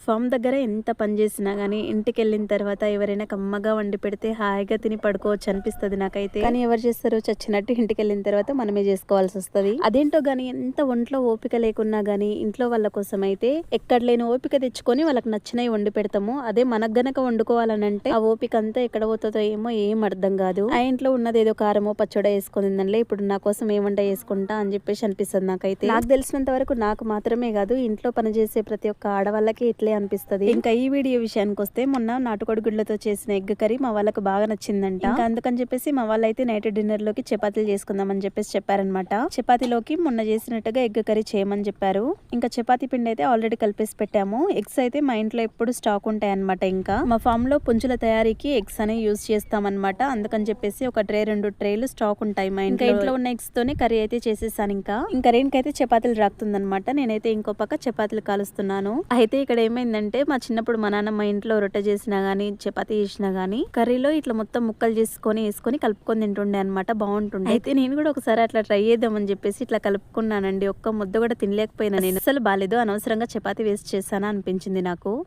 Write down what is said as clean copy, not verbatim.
Form దగ్గర ఎంత పని చేసినా గానీ ఇంటికెళ్ళిన తర్వాత ఎవరైనా కమ్మగా వండి పెడితే హాయిగా తిని పడుకోవచ్చు అనిపిస్తది నాకైతే. కానీ ఎవరు చేస్తారు, చచ్చినట్టు ఇంటికెళ్ళిన తర్వాత మనమే చేసుకోవాల్సి వస్తది. అదేంటో గానీ ఎంత ఒంట్లో ఓపిక లేకున్నా గానీ ఇంట్లో వాళ్ళ కోసం అయితే ఎక్కడ లేని ఓపిక తెచ్చుకొని వాళ్ళకి నచ్చినవి వండి పెడతాము. అదే మనకు గనక వండుకోవాలనంటే ఆ ఓపిక అంతా ఎక్కడ పోతుందో ఏమో ఏం అర్థం కాదు. ఆ ఇంట్లో ఉన్నది ఏదో కారమో పచ్చడో వేసుకుంది, ఇప్పుడు నా కోసం ఏ వంట చేసుకుంటా అని చెప్పేసి అనిపిస్తుంది నాకైతే. నాకు తెలిసినంత వరకు నాకు మాత్రమే కాదు, ఇంట్లో పనిచేసే ప్రతి ఒక్క ఆడవాళ్ళకి ఇట్లే అనిపిస్తది. ఇంకా ఈ వీడియో విషయానికి వస్తే మొన్న నాటుకోడి గుడ్లతో చేసిన ఎగ్ కర్రీ మా వాళ్ళకి బాగా నచ్చిందంట. ఇంకా అందుకని చెప్పేసి మా వాళ్ళైతే నైట్ డిన్నర్ లోకి చపాతీలు చేసుకుందామని చెప్పేసి చెప్పారనమాట. చపాతీలోకి మొన్న చేసినట్టుగా ఎగ్ కర్రీ చేయమని చెప్పారు. ఇంకా చపాతీ పిండి అయితే ఆల్రెడీ కలిపేసి పెట్టాము. ఎగ్స్ అయితే మా ఇంట్లో ఎప్పుడు స్టాక్ ఉంటాయి అనమాట. ఇంకా మా ఫామ్ లో పుంజుల తయారీకి ఎగ్స్ అనేవి యూజ్ చేస్తామన్నమాట. అందుకని చెప్పేసి ఒక ట్రే 2 ట్రేలు స్టాక్ ఉంటాయి మా ఇంట్లో ఉన్న ఎగ్స్ తోనే కర్రీ అయితే చేసేసాను. ఇంకా రేణుకైతే చపాతీలు రాకుతుందనమాట. నేనైతే ఇంకో పక్క చపాతీలు కాలుస్తున్నాను. అయితే ఇక్కడ ఏమైందంటే మా చిన్నప్పుడు మా నాన్న మా ఇంట్లో రొట్టె చేసినా గానీ చపాతీ చేసినా గానీ కర్రీలో ఇట్లా మొత్తం ముక్కలు వేసుకొని కలుపుకొని తింటుండే అనమాట. బాగుంటుండే. అయితే నేను కూడా ఒకసారి అట్లా ట్రై చేద్దామని చెప్పేసి ఇట్లా కలుపుకున్నానండి. ఒక్క ముద్ద కూడా తినలేకపోయినా నేను. అసలు బాలేదు, అనవసరంగా చపాతీ వేస్ట్ చేశానా అనిపించింది నాకు.